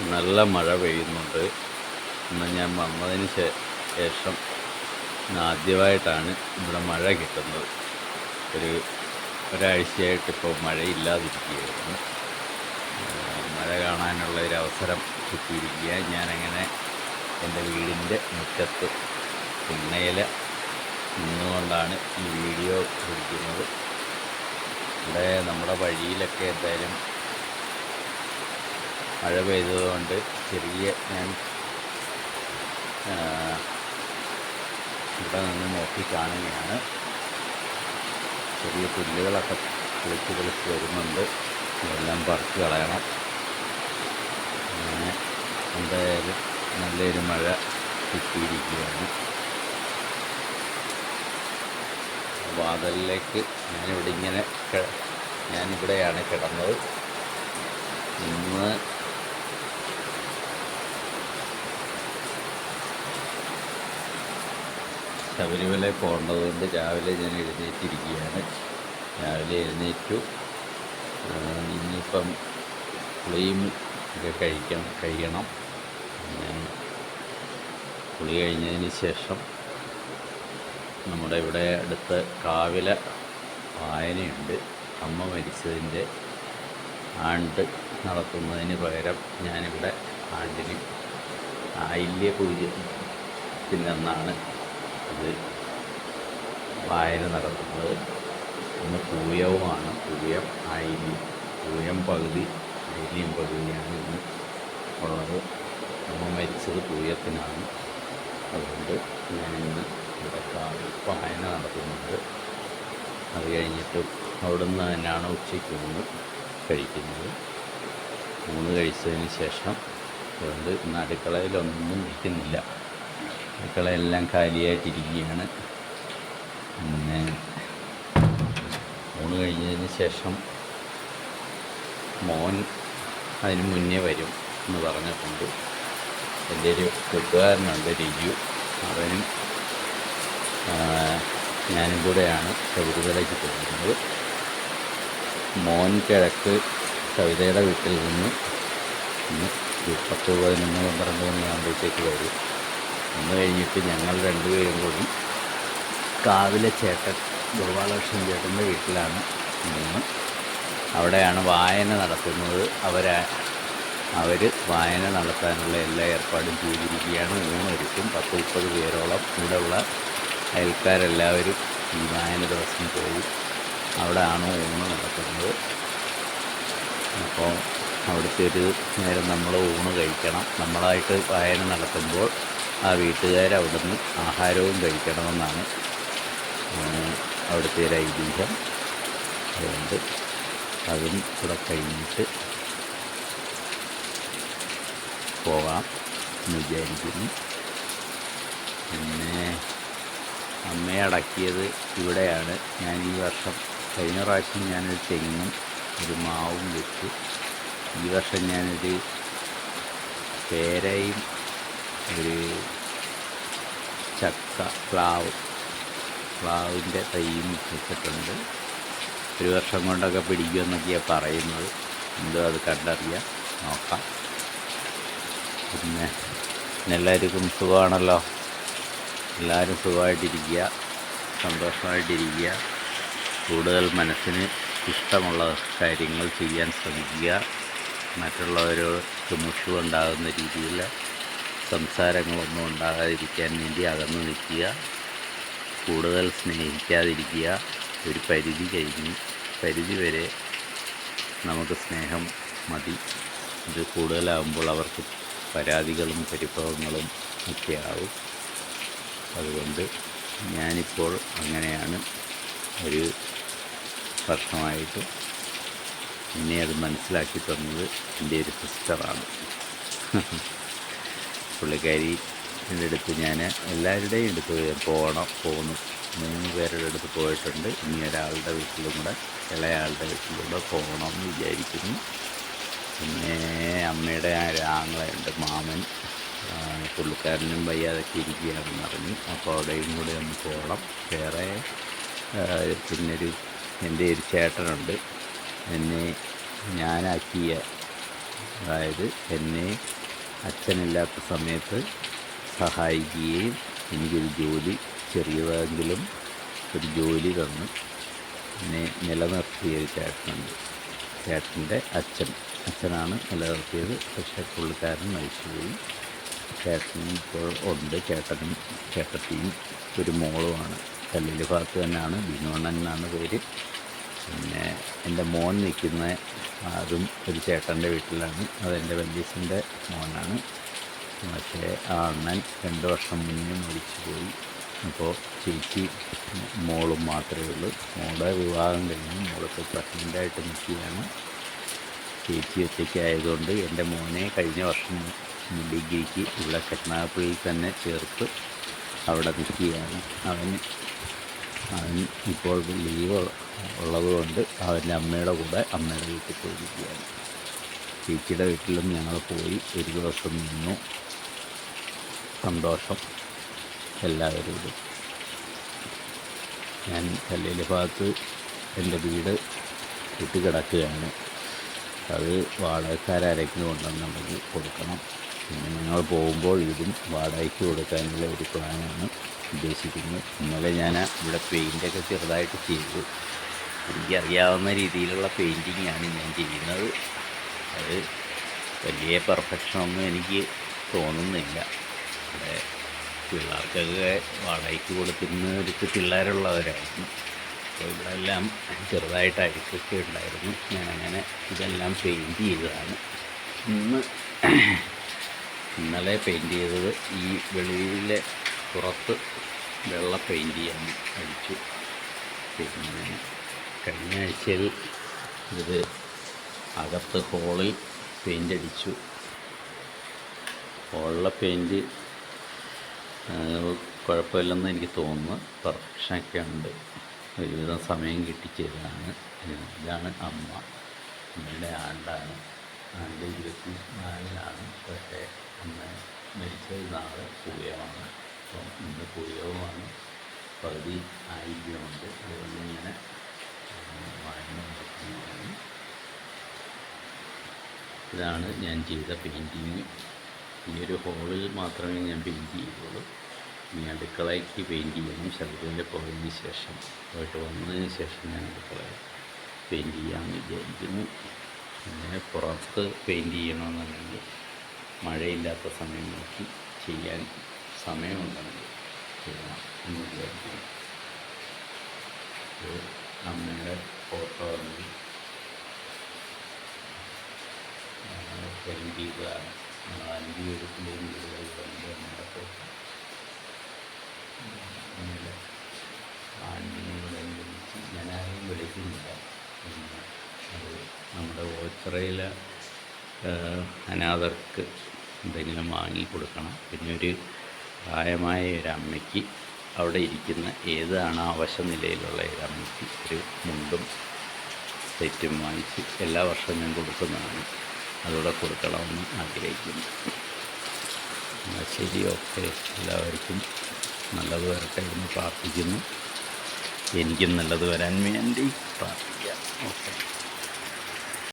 നല്ല മഴ പെയ്യുന്നുണ്ട്. ഇന്ന് ഞാൻ വന്നതിന് ശേഷം ആദ്യമായിട്ടാണ് ഇവിടെ മഴ കിട്ടുന്നത്. ഒരാഴ്ചയായിട്ടിപ്പോൾ മഴയില്ലാതിരിക്കുകയായിരുന്നു. മഴ കാണാനുള്ള ഒരു അവസരം കിട്ടിയിരിക്കുക. ഞാനങ്ങനെ എൻ്റെ വീടിൻ്റെ മുറ്റത്ത് തിണ്ണയിൽ നിന്നുകൊണ്ടാണ് ഈ വീഡിയോ എടുക്കുന്നത്. ഇവിടെ നമ്മുടെ വഴിയിലൊക്കെ എന്തായാലും മഴ പെയ്തതുകൊണ്ട് ഞാൻ ഇവിടെ നിന്ന് നോക്കി കാണുകയാണ്. ചെറിയ പുല്ലുകളൊക്കെ കിളിച്ച് വരുന്നുണ്ട്. ഇതെല്ലാം പറിച്ച് കളയണം. അങ്ങനെ എന്തായാലും നല്ലൊരു മഴ കിട്ടിയിരിക്കുകയാണ്. വാതിലിലേക്ക് ഞാനിവിടെയാണ് കിടന്നത്. ഇന്ന് ശബരിമല പോകേണ്ടതുകൊണ്ട് രാവിലെ ഞാൻ എഴുന്നേറ്റിരിക്കുകയാണ്. രാവിലെ എഴുന്നേറ്റു. ഇനിയിപ്പം കുളിയും ഒക്കെ കഴിയണം. കുളി കഴിഞ്ഞതിന് ശേഷം നമ്മുടെ ഇവിടെ അടുത്ത് കാവില വായനയുണ്ട്. അമ്മ മരിച്ചതിൻ്റെ ആണ്ട് നടത്തുന്നതിന് പകരം ഞാനിവിടെ ആണ്ടിന് ആയില്യ പൂജത്തിനെന്നാണ് ഇത് വായന നടത്തുന്നത്. ഇന്ന് പൂയവുമാണ്. പൂയം പകുതി ആയില്യം പകുതിയാണ് ഇന്ന് ഉള്ളത്. അമ്മ മരിച്ചത് പൂയത്തിനാണ്. അതുകൊണ്ട് ഞാനിന്ന് ഇവിടെ വായന നടത്തുന്നുണ്ട്. അത് കഴിഞ്ഞിട്ട് അവിടുന്ന് തന്നെയാണ് ഉച്ചയ്ക്ക് ഊണ് കഴിക്കുന്നത്. ഊണ് കഴിച്ചതിന് ശേഷം അതുകൊണ്ട് ഇന്ന് അടുക്കളയിലൊന്നും ഇരിക്കുന്നില്ല. അടുക്കളയെല്ലാം കാലിയായിട്ടിരിക്കുകയാണ്. പിന്നെ ഊണ് കഴിഞ്ഞതിന് ശേഷം മോൻ അതിന് മുന്നേ വരും എന്ന് പറഞ്ഞിട്ടുണ്ട്. എൻ്റെ ഒരു കൂട്ടുകാരനുണ്ട്, രജു. അവനും ഞാനും കൂടെയാണ് ശബരിമലയ്ക്ക് പോകുന്നത്. മോൻ കിഴക്ക് കവിതയുടെ വീട്ടിൽ നിന്ന് ഇന്ന് 10-11-12 മണിയാകുമ്പോഴത്തേക്ക് വരും. ഒന്ന് കഴിഞ്ഞിട്ട് ഞങ്ങൾ രണ്ടുപേരും കൂടി കാവിലെ ഗോപാലകൃഷ്ണൻ ചേട്ടൻ്റെ വീട്ടിലാണ് നിന്ന്. അവിടെയാണ് വായന നടത്തുന്നത്. അവർ വായന നടത്താനുള്ള എല്ലാ ഏർപ്പാടും ചെയ്തിരിക്കുകയാണ്. ഊണൊരുക്കും. 10-30 പേരോളം ഇവിടെയുള്ള അയൽക്കാരെല്ലാവരും ഈ വായന ദിവസം പോയി അവിടെയാണ് ഊണ് നടത്തുന്നത്. അപ്പോൾ അവിടുത്തെ ഒരു നേരം നമ്മൾ ഊണ് കഴിക്കണം. നമ്മളായിട്ട് വായന നടത്തുമ്പോൾ ആ വീട്ടുകാരവിടുന്ന് ആഹാരവും കഴിക്കണമെന്നാണ് അവിടുത്തെ ഒരു ഐതിഹ്യം. അതുകൊണ്ട് അതും കൂടെ കഴിഞ്ഞിട്ട് പോകാം എന്ന് വിചാരിക്കുന്നു. പിന്നെ അമ്മയെ അടക്കിയത് ഇവിടെയാണ്. ഞാൻ ഈ വർഷം കഴിഞ്ഞ പ്രാവശ്യം ഞാനൊരു തെങ്ങും ഒരു മാവും വെച്ചു. ഈ വർഷം ഞാനൊരു പേരയും ഒരു പ്ലാവിൻ്റെ തൈയും വെച്ചിട്ടുണ്ട്. ഒരു വർഷം കൊണ്ടൊക്കെ പിടിക്കുമെന്നൊക്കെയാണ് പറയുന്നത്. എന്തോ അത് കണ്ടറിയാം, നോക്കാം. പിന്നെ എല്ലാവർക്കും സുഖമാണല്ലോ. എല്ലാവരും സുഖമായിട്ടിരിക്കുക, സന്തോഷമായിട്ടിരിക്കുക. കൂടുതൽ മനസ്സിന് ഇഷ്ടമുള്ള കാര്യങ്ങൾ ചെയ്യാൻ ശ്രമിക്കുക. മറ്റുള്ളവർക്ക് മുഷിവുണ്ടാകുന്ന രീതിയിൽ സംസാരങ്ങളൊന്നും ഉണ്ടാകാതിരിക്കാൻ വേണ്ടി അകന്നു നിൽക്കുക. കൂടുതൽ സ്നേഹിക്കാതിരിക്കുക. ഒരു പരിധി വരെ നമുക്ക് സ്നേഹം മതി. ഇത് കൂടുതലാകുമ്പോൾ അവർക്ക് പരാതികളും പരിഭവങ്ങളും ഒക്കെ ആവും. അതുകൊണ്ട് ഞാനിപ്പോൾ അങ്ങനെയാണ്. ഒരു വർഷമായിട്ട് എന്നെ അത് മനസ്സിലാക്കി തന്നത് എൻ്റെ ഒരു സിസ്റ്ററാണ്. പുള്ളിക്കാരിയുടെ അടുത്ത് ഞാൻ എല്ലാവരുടെയും അടുത്ത് പോന്നു. 3 പേരുടെ അടുത്ത് പോയിട്ടുണ്ട്. ഇനി ഒരാളുടെ വീട്ടിലും കൂടെ, ഇളയാളുടെ വീട്ടിലൂടെ പോകണമെന്ന് വിചാരിക്കുന്നു. പിന്നെ അമ്മയുടെ ആങ്ങളയുണ്ട്, മാമൻ. പുള്ളിക്കാരനും വയ്യാതൊക്കെ ഇരിക്കുകയാണെന്ന് പറഞ്ഞു. അപ്പോൾ അവിടെയും കൂടെ ഒന്ന് പോകണം. വേറെ പിന്നൊരു എൻ്റെ ഒരു ചേട്ടനുണ്ട്. എന്നെ ഞാനാക്കിയ അതായത് എന്നെ അച്ഛനില്ലാത്ത സമയത്ത് സഹായിക്കുകയും എനിക്കൊരു ജോലി, ചെറിയതെങ്കിലും ഒരു ജോലി തന്ന് എന്നെ നിലനിർത്തിയ ഒരു ചേട്ടനുണ്ട്. ചേട്ടൻ്റെ അച്ഛനാണ് നിലനിർത്തിയത്. പക്ഷേ പുള്ളിക്കാരൻ മരിച്ചുപോയി. ചേട്ടനും ഇപ്പോൾ ഉണ്ട്. ചേട്ടനും ചേട്ടത്തിയും ഒരു മോളുമാണ്. കല്ലിൽ ഭാഗത്ത് തന്നെയാണ്. ബിനോണ്ണൻ എന്നാണ് പേര്. പിന്നെ എൻ്റെ മോൻ നിൽക്കുന്ന അതും ഒരു ചേട്ടൻ്റെ വീട്ടിലാണ്. അതെൻ്റെ വല്യച്ഛൻ്റെ മോനാണ്. പക്ഷേ ആ അണ്ണൻ 2 വർഷം മുന്നേ മരിച്ചുപോയി. അപ്പോൾ ചേച്ചി മോളും മാത്രമേ ഉള്ളൂ. മോളുടെ വിവാഹം കഴിഞ്ഞ് മോളിപ്പോൾ പ്രഗ്നൻ്റായിട്ട് നിൽക്കുകയാണ്. ചേച്ചി ഒറ്റയ്ക്കായതുകൊണ്ട് എൻ്റെ മോനെ കഴിഞ്ഞ വർഷം ഡിഗ്രിക്ക് ഇവിടെ കരുനാഗപ്പള്ളിയിൽ തന്നെ ചേർത്ത് അവിടെ നിൽക്കുകയാണ്. അവൻ ഇപ്പോൾ ലീവ് ഉള്ളതുകൊണ്ട് അവൻ്റെ അമ്മയുടെ കൂടെ അമ്മയുടെ വീട്ടിൽ പോയിരിക്കുകയാണ്. ചേച്ചിയുടെ വീട്ടിലും ഞങ്ങൾ പോയി ഒരു ദിവസം നിന്നു. സന്തോഷം എല്ലാവരോടും. ഞാൻ കല്ലേൽ ഭാഗത്ത് എൻ്റെ വീട് കിടക്കുകയാണ്. അത് വാടകക്കാരെങ്കിലും ഉണ്ടെന്നുണ്ടെങ്കിൽ കൊടുക്കണം. പിന്നെ ഞങ്ങൾ പോകുമ്പോൾ ഇതും വാടകയ്ക്ക് കൊടുക്കാനുള്ള ഒരു പ്ലാനാണ് ഉദ്ദേശിക്കുന്നത്. ഇന്നലെ ഞാൻ ഇവിടെ പെയിൻ്റൊക്കെ ചെറുതായിട്ട് ചെയ്തു. എനിക്കറിയാവുന്ന രീതിയിലുള്ള പെയിൻറ്റിങ്ങാണ് ഞാൻ ചെയ്യുന്നത്. അത് വലിയ പെർഫെക്ഷനൊന്നും എനിക്ക് തോന്നുന്നില്ല. ഇവിടെ പിള്ളേർക്കൊക്കെ വാടകയ്ക്ക് കൊടുക്കുന്നവർക്ക് പിള്ളേരുള്ളവരായിരുന്നു. അപ്പോൾ ഇവിടെ എല്ലാം ചെറുതായിട്ട് അഴുക്കൊക്കെ ഉണ്ടായിരുന്നു. ഞാനങ്ങനെ ഇതെല്ലാം പെയിൻറ്റ് ചെയ്തതാണ്. ഇന്നലെ പെയിൻറ്റ് ചെയ്തത് ഈ വെളിയിലെ പുറത്ത് വെള്ള പെയിൻറ്റ് ചെയ്യാൻ അടിച്ചു. പിന്നെ കഴിഞ്ഞ ആഴ്ചയിൽ ഇത് അകത്ത് ഹോളിൽ പെയിൻ്റ് അടിച്ചു. ഹോളിലെ പെയിൻറ്റ് കുഴപ്പമില്ലെന്ന് എനിക്ക് തോന്നുന്നു. പെർഫെക്ഷനൊക്കെ ഉണ്ട്. ഒരുവിധം സമയം കിട്ടി ചെയ്തതാണ്. ഇതാണ് അമ്മ. അമ്മയുടെ ആണ്ടാണ്. ആണ്ട് 24-നാണ്. പക്ഷേ അമ്മ മരിച്ചത് നാളെ പൂയമാണ്. അപ്പം ഇന്ന് പൂയവുമാണ്. പകുതി ആയില്യമുണ്ട്. അതുകൊണ്ട് ഇങ്ങനെ വായന നടത്തുന്നതാണ്. ഇതാണ് ഞാൻ ചെയ്ത പെയിൻറ്റിങ്. ഈ ഒരു ഹോളിൽ മാത്രമേ ഞാൻ പെയിൻറ്റ് ചെയ്യുള്ളൂ. ഇനി അടുക്കളയ്ക്ക് പെയിൻറ്റ് ചെയ്യണം. ശബരിമല പോയതിന് ശേഷം പോയിട്ട് വന്നതിന് ശേഷം ഞാൻ അടുക്കളയിൽ പെയിൻറ്റ് ചെയ്യാമെന്ന് വിചാരിക്കുന്നു. പിന്നെ പുറത്ത് പെയിൻറ്റ് ചെയ്യണമെന്നുണ്ടെങ്കിൽ മഴയില്ലാത്ത സമയം നോക്കി ചെയ്യാൻ സമയമുണ്ടെങ്കിൽ ചെയ്യണം എന്ന് വിചാരിക്കുന്നു. അമ്മയുടെ ഫോട്ടോ ആണെങ്കിൽ പെയിൻറ്റ് ചെയ്തതാണ്. 5 വീടുകളുടെയും വീടുകളിലുണ്ട് അമ്മയുടെ ഫോട്ടോ. അങ്ങനെ ആണ്ടിനോടനുബന്ധിച്ച് ഞാനാരെയും വിളിക്കുന്നില്ല. പിന്നെ അത് നമ്മുടെ ഓച്ചിറയിലെ അനാഥർക്ക് എന്തെങ്കിലും വാങ്ങിക്കൊടുക്കണം. പിന്നെ ഒരു പ്രായമായ ഒരമ്മയ്ക്ക് അവിടെ ഇരിക്കുന്ന ഏതാണ് അവശ നിലയിലുള്ള ഒരമ്മയ്ക്ക് ഒരു മുണ്ടും സെറ്റും വാങ്ങിച്ച് എല്ലാ വർഷവും ഞാൻ കൊടുക്കുന്നതാണ്. അതോടെ കൊടുക്കണമെന്ന് ആഗ്രഹിക്കുന്നു. എന്നാൽ ശരി, ഓക്കെ. എല്ലാവർക്കും നല്ലത് വരട്ടെ എന്ന് പ്രാർത്ഥിക്കുന്നു. എനിക്കും നല്ലത് വരാൻ വേണ്ടി പ്രാർത്ഥിക്കാം. ഓക്കെ.